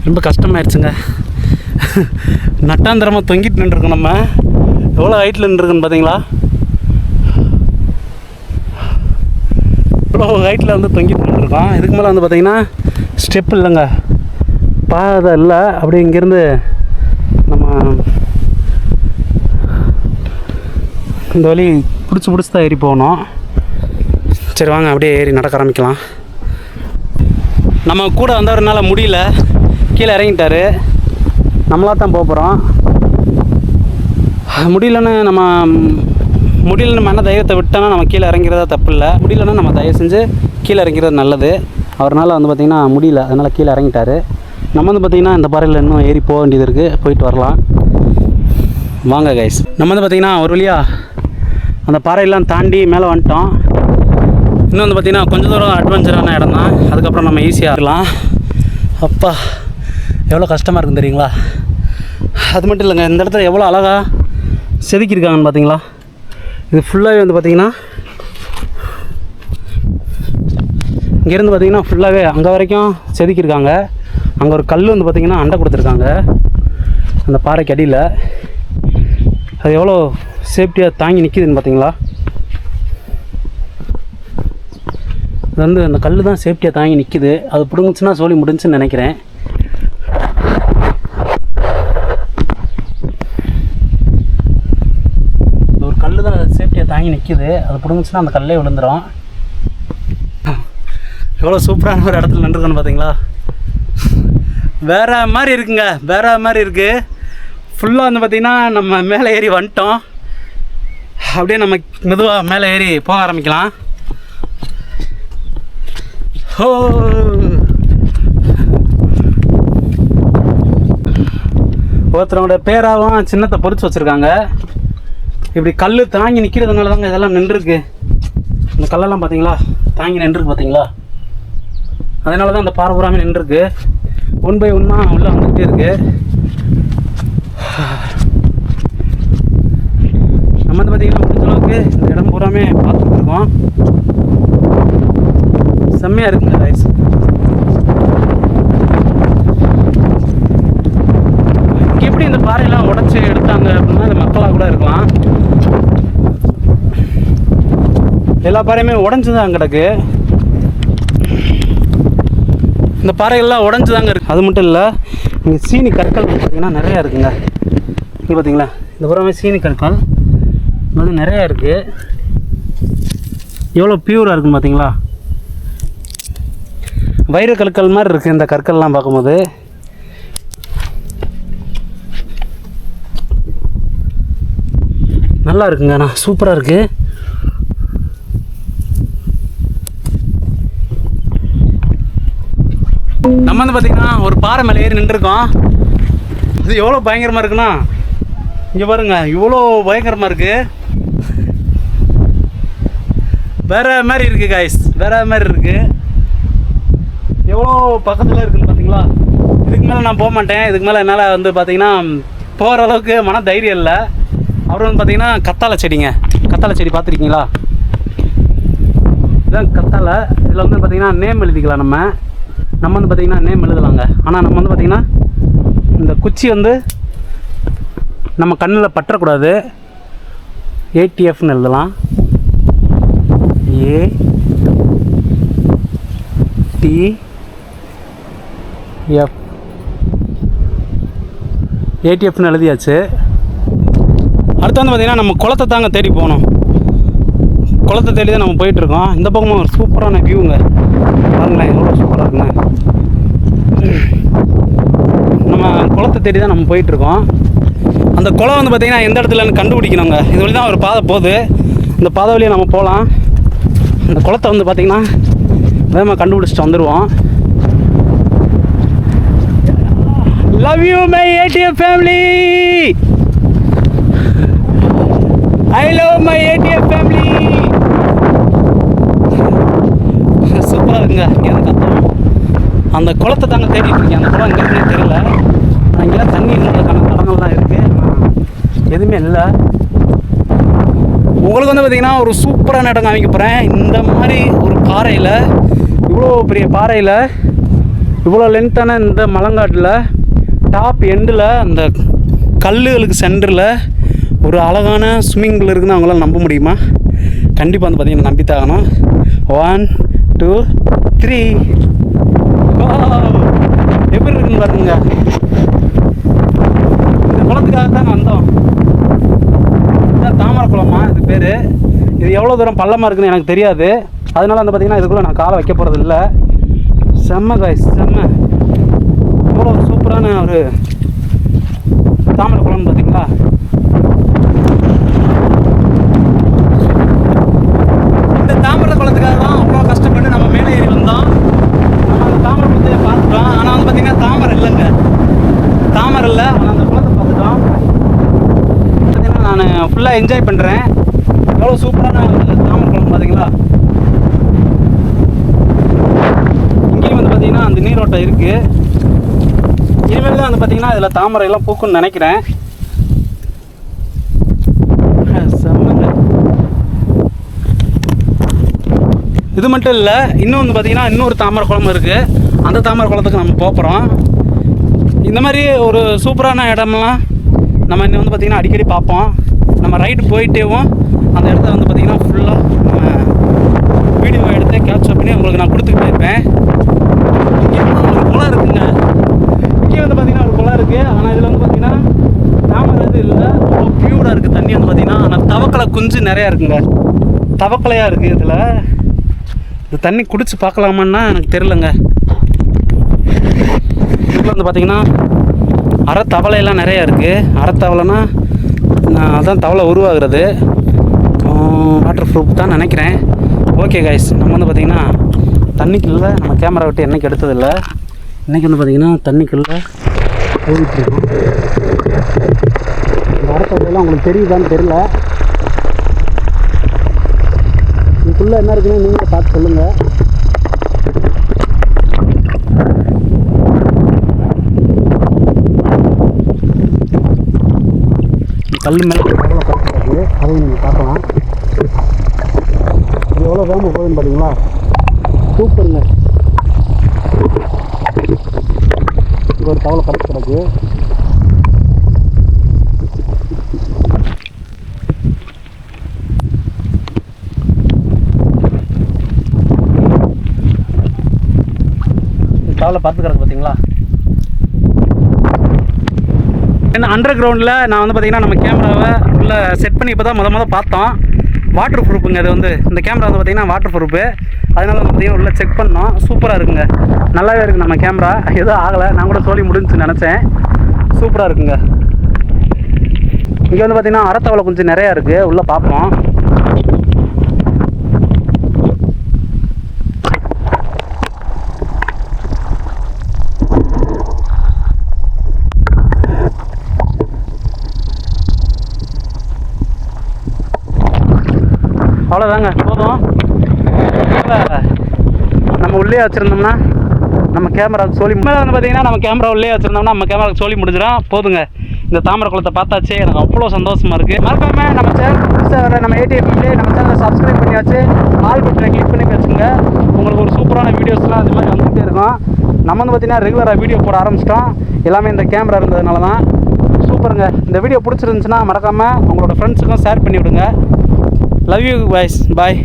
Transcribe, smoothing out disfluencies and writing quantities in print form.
ரொம்ப கஷ்டமாயிடுச்சுங்க. நட்டாந்திரமாக தொங்கிட்டு நின்றுருக்கோம். நம்ம எவ்வளோ ஹைட்டில் நின்றுருக்குன்னு பார்த்தீங்களா? இவ்வளோ ஹைட்டில் வந்து தொங்கிட்டு நின்றுருக்கோம். இதுக்கு மேலே வந்து பார்த்திங்கன்னா ஸ்டெப் இல்லைங்க, பாதை இல்லை. அப்படி இங்கேருந்து நம்ம இந்த வழி பிடிச்சி தான் ஏறி போகணும். சரி வாங்க அப்படியே ஏறி நடக்க ஆரம்பிக்கலாம். நம்ம கூட வந்தவரனால முடியல, கீழே இறங்கிட்டார். நம்மளாக தான் போக போகிறோம். முடியலன்னு நம்ம என்ன தைரியத்தை விட்டோன்னா நம்ம கீழே இறங்கிறதா தப்பு இல்லை. முடியலன்னா நம்ம தயவு செஞ்சு கீழே இறங்கிறது நல்லது. அவரால் வந்து பார்த்திங்கன்னா முடியல, அதனால் கீழே இறங்கிட்டார். நம்ம வந்து பார்த்திங்கன்னா இந்த பாறையில் இன்னும் ஏறி போக வேண்டியது இருக்குது, போயிட்டு வரலாம். வாங்க கைஸ். நம்ம வந்து பார்த்திங்கன்னா ஒரு வழியாக அந்த பாறையெல்லாம் தாண்டி மேலே வந்துட்டோம். இன்னும் வந்து பார்த்திங்கன்னா கொஞ்சம் தூரம் அட்வென்ச்சரான இடம் தான். அதுக்கப்புறம் நம்ம ஈஸியாக இருக்கலாம். அப்பா எவ்வளோ கஷ்டமாக இருக்குன்னு தெரியுங்களா? அது மட்டும் இல்லைங்க, இந்த இடத்துல எவ்வளோ அழகாக செதுக்கியிருக்காங்கன்னு பார்த்தீங்களா? இது ஃபுல்லாகவே வந்து பார்த்திங்கன்னா இங்கேருந்து பார்த்திங்கன்னா ஃபுல்லாகவே அங்கே வரைக்கும் செதுக்கியிருக்காங்க. அங்கே ஒரு கல் வந்து பார்த்திங்கன்னா அண்டை கொடுத்துருக்காங்க அந்த பாறைக்கு அடியில். அது எவ்வளோ சேஃப்டியாக தாங்கி நிற்கிதுன்னு பார்த்தீங்களா? அது வந்து அந்த கல் தான் சேஃப்டியாக தாங்கி நிற்கிது. அது பிடுங்குச்சுன்னா சோழி முடிஞ்சுன்னு நினைக்கிறேன். ஒரு கல் தான் சேஃப்டியாக தாங்கி நிற்கிது. அது பிடுங்குச்சுன்னா அந்த கல்லே விழுந்துடும். எவ்வளோ சூப்பரான ஒரு இடத்துல நின்றுருக்கோன்னு பார்த்தீங்களா? வேறு மாதிரி இருக்குங்க, வேறு மாதிரி இருக்குது. ஃபுல்லாக வந்து பார்த்திங்கன்னா நம்ம மேலே ஏறி வந்துட்டோம். அப்படியே நம்ம மெதுவாக மேலே ஏறி போக ஆரம்பிக்கலாம். ஓ ஒருத்தரோட பேராகவும் சின்னத்தை பொறிச்சு வச்சுருக்காங்க. இப்படி கல் தாங்கி நிற்கிறதுனால தாங்க இதெல்லாம் நின்றுருக்கு. இந்த கல்லெல்லாம் பார்த்தீங்களா தாங்கி நின்றுருக்கு பார்த்தீங்களா? அதனால தான் அந்த பாறை பூராமே நின்றுருக்கு. 1 by 1 உள்ளே வந்துகிட்டே இருக்குது. நம்ம வந்து பார்த்திங்கன்னா முடிஞ்ச அளவுக்கு இந்த இடம் பூராமே பார்த்துட்டு இருக்கோம். செம்மையாக இருக்குங்க ரைஸ். எப்படி இந்த பாறையெல்லாம் உடச்சி எடுத்தாங்க அப்படின்னா இந்த மக்களாக கூட இருக்கலாம். எல்லா பாறையுமே உடஞ்சி தான் கிடக்கு. இந்த பாறைகள்லாம் உடஞ்சி தாங்க இருக்குது. அது மட்டும் இல்லை, இங்கே சீனி கற்கள் பார்த்திங்கன்னா நிறையா இருக்குங்க. இங்கே பார்த்தீங்களா இந்த புறமே சீனி கற்கள் வந்து நிறையா இருக்குது. எவ்வளோ பியூராக இருக்குன்னு பார்த்தீங்களா? வைர கற்கள் மாதிரி இருக்குது இந்த கற்கள்லாம் பார்க்கும்போது. நல்லா இருக்குங்க, ஆனால் சூப்பராக இருக்குது. நம்ம வந்து பார்த்திங்கன்னா ஒரு பாறை மேலே ஏறி நின்றுருக்கோம். இது எவ்வளோ பயங்கரமாக இருக்குன்னா இங்கே பாருங்க, இவ்வளோ பயங்கரமாக இருக்குது. வேறு மாதிரி இருக்குது காய்ஸ், வேறு மாதிரி இருக்குது. எவ்வளோ பக்கத்தில் இருக்குதுன்னு பார்த்தீங்களா? இதுக்கு மேலே நான் போக மாட்டேன். இதுக்கு மேலே என்னால் வந்து பார்த்திங்கன்னா போகிற அளவுக்கு மன தைரியம் இல்லை. அப்புறம் வந்து பார்த்திங்கன்னா கத்தாழை செடிங்க, கத்தாழை செடி பார்த்துருக்கீங்களா? இதுதான் கத்தாழை. இதில் வந்து பார்த்திங்கன்னா நேம் எழுதிக்கலாம். நம்ம வந்து பார்த்திங்கன்னா நேம் எழுதலாங்க. ஆனால் நம்ம வந்து பார்த்திங்கன்னா இந்த குச்சி வந்து நம்ம கண்ணில் பற்றக்கூடாது. ATFன்னு எழுதலாம். ATFன்னு எழுதியாச்சு. அடுத்து வந்து பார்த்திங்கன்னா நம்ம குளத்தை தாங்க தேடி போகணும். குளத்தை தேடி தான் நம்ம போயிட்டுருக்கோம். இந்த பக்கமும் ஒரு சூப்பரான வியூங்க பாருங்களேன், எவ்வளோ சூப்பராக இருக்குங்க. நம்ம குளத்தை தேடி தான் நம்ம போயிட்டுருக்கோம். அந்த குளம் வந்து பார்த்திங்கன்னா எந்த இடத்துலன்னு கண்டுபிடிக்கணுங்க. இது வழி தான் ஒரு பாதை போகுது. இந்த பாதை வழியாக நம்ம போகலாம். அந்த குளத்தை வந்து பார்த்திங்கன்னா வேகமாக கண்டுபிடிச்சிட்டு வந்துடுவோம். Love you my ATF family, I love my ATF family. சூப்பராக இருக்குங்க. இங்கேருந்து கத்தோம். அந்த குளத்தை தாங்க தேடிட்டு இருக்கேன். அந்த குளம் எங்கே இருக்குன்னு தெரியல. அங்கெல்லாம் தண்ணி இருக்கிறதுக்கான தடங்கள்லாம் இருக்குது, எதுவுமே இல்லை. உங்களுக்கு வந்து பார்த்திங்கன்னா ஒரு சூப்பரான இடம் காமிக்க போகிறேன். இந்த மாதிரி ஒரு பாறையில், இவ்வளோ பெரிய பாறையில் இவ்வளோ லென்த்தான இந்த மலங்காட்டில் டாப் எண்டில் அந்த கல்லுகளுக்கு சென்டரில் ஒரு அழகான ஸ்விம்மிங் பூல் இருக்குதுன்னு அவங்களால நம்ப முடியுமா? கண்டிப்பாக வந்து பார்த்திங்கன்னா நம்பித்தாகணும். 1 2 3 எப்படி இருக்குன்னு பாருங்க. இந்த குளத்துக்காக தாங்க வந்தோம். இதுதான் தாமரை குளமா இது பேர். இது எவ்வளோ தூரம் பள்ளமாக இருக்குன்னு எனக்கு தெரியாது. அதனால வந்து பார்த்திங்கன்னா இதுக்குள்ளே நான் காலை வைக்க போகிறது இல்லை. செம்ம காய்ஸ், செம்ம எவ்வளோ சூப்பரான ஒரு தாமரை குளம்னு பார்த்தீங்களா? இந்த தாமரை குளத்துக்காக தான் அவ்வளோ கஷ்டப்பட்டு நம்ம மேலே ஏறி வந்தோம். நம்ம அந்த தாமரை குளத்தை பார்த்துட்டோம். ஆனால் வந்து பார்த்திங்கன்னா தாமரை இல்லைங்க, தாமரை இல்லை. ஆனால் அந்த குளத்தை பார்த்துட்டோம். பார்த்திங்கன்னா நான் ஃபுல்லாக என்ஜாய் பண்ணுறேன். எவ்வளோ சூப்பரான தாமரை குளம் பார்த்தீங்களா? இங்கேயும் வந்து பார்த்திங்கன்னா அந்த நீரோட்டம் இருக்குது. இனிமேல் தான் வந்து பார்த்திங்கன்னா இதில் தாமரையெல்லாம் பூக்குன்னு நினைக்கிறேன். செம்மங்க. இது மட்டும் இல்லை, இன்னும் வந்து பார்த்திங்கன்னா இன்னொரு தாமரை குளம் இருக்குது. அந்த தாமரை குளத்துக்கு நம்ம போகிறோம். இந்த மாதிரி ஒரு சூப்பரான இடமெல்லாம் நம்ம இன்னும் வந்து பார்த்திங்கன்னா அடிக்கடி பார்ப்போம். நம்ம ரைடு போயிட்டேவும் அந்த இடத்த வந்து பார்த்திங்கன்னா ஃபுல்லாக நம்ம வீடியோ எடுத்து கேப்சர் பண்ணி உங்களுக்கு நான் கொடுத்துக்கிட்டே இருப்பேன். இங்கே ஒரு குளம் இருக்குங்க. இங்கே வந்து பார்த்திங்கன்னா ஒரு குளம் இருக்குது. ஆனால் இதில் வந்து பார்த்திங்கன்னா தாமரை இது இல்லை, ரொம்ப பியூராக இருக்குது தண்ணி வந்து பார்த்திங்கன்னா. ஆனால் தவக்கலை குஞ்சு நிறையா இருக்குங்க, தவக்கலையாக இருக்குது இதில். இது தண்ணி குடிச்சு பார்க்கலாமான்னா எனக்கு தெரிலங்க. இதில் வந்து பார்த்திங்கன்னா அரைத்தவளையெல்லாம் நிறையா இருக்குது. அரைத்தவளைனா அதான் தவளை உருவாகிறது. வாட்டர் ப்ரூஃப் தான் நினைக்கிறேன். ஓகே கைஸ், நம்ம வந்து பார்த்திங்கன்னா தண்ணிக்குள்ளே நம்ம கேமரா விட்டு என்றைக்கு எடுத்ததில்லை. இன்றைக்கி வந்து பார்த்திங்கன்னா தண்ணிக்குள்ளே போயிட்டுருக்கோம். இந்த அரைத்தவளையெல்லாம் உங்களுக்கு தெரியுதான்னு தெரியல. இதுக்குள்ளே என்ன இருக்குன்னு நீங்களே பார்த்து சொல்லுங்கள். கல் மேலே எவ்வளோ கற்றுக்கிறது அதையும் நீங்கள் பார்க்கலாம். இது எவ்வளோ வேகமாக போகுதுன்னு பார்த்தீங்களா? சூப்பருங்க. இங்கே ஒரு தவளை கரெக்ட் கிடக்கு. தவளை பார்த்து கிடக்கு பார்த்தீங்களா? என்ன அண்டர் கிரவுண்டில் நான் வந்து பார்த்திங்கன்னா நம்ம கேமராவை உள்ள செட் பண்ணி இப்போ தான் மொதல் பார்த்தோம். வாட்டர் ப்ரூஃபுங்க. அது வந்து இந்த கேமரா வந்து பார்த்திங்கன்னா வாட்டர் ப்ரூஃபு. அதனால் வந்து பார்த்திங்கன்னா உள்ளே செக் பண்ணோம். சூப்பராக இருக்குங்க, நல்லாவே இருக்குது. நம்ம கேமரா எதுவும் ஆகலை. நான் கூட சொல்லி முடிஞ்சுன்னு நினச்சேன். சூப்பராக இருக்குங்க. இங்கே வந்து பார்த்திங்கன்னா அரைத்தவளை கொஞ்சம் நிறையா இருக்குது. உள்ளே பார்ப்போம். அவ்வளோதாங்க, போதும். நம்ம உள்ளே வச்சுருந்தோம்னா நம்ம கேமராவுக்கு சொல்லி மேலே வந்து பார்த்திங்கன்னா நம்ம கேமரா உள்ளே வச்சுருந்தோம்னா நம்ம கேமராவுக்கு சொல்லி முடிஞ்சிடும். போதுங்க. இந்த தாமரை குளத்தை பார்த்தாச்சு. எனக்கு அவ்வளோ சந்தோஷமாக இருக்குது. மறக்காமல் நம்ம சேனல் நம்ம ATFM நம்ம சேனலை சப்ஸ்கிரைப் பண்ணியாச்சு. ஆல் பட்டனை கிளிக் பண்ணி வச்சுங்க. உங்களுக்கு ஒரு சூப்பரான வீடியோஸ்லாம் அது மாதிரி வந்துகிட்டே இருக்கும். நம்ம வந்து பார்த்திங்கன்னா ரெகுலராக வீடியோ போட ஆரம்பிச்சிட்டோம். எல்லாமே இந்த கேமரா இருந்ததுனால தான். சூப்பருங்க. இந்த வீடியோ பிடிச்சிருந்துச்சுன்னா மறக்காமல் உங்களோட ஃப்ரெண்ட்ஸுக்கும் ஷேர் பண்ணி விடுங்க. Love you guys. Bye.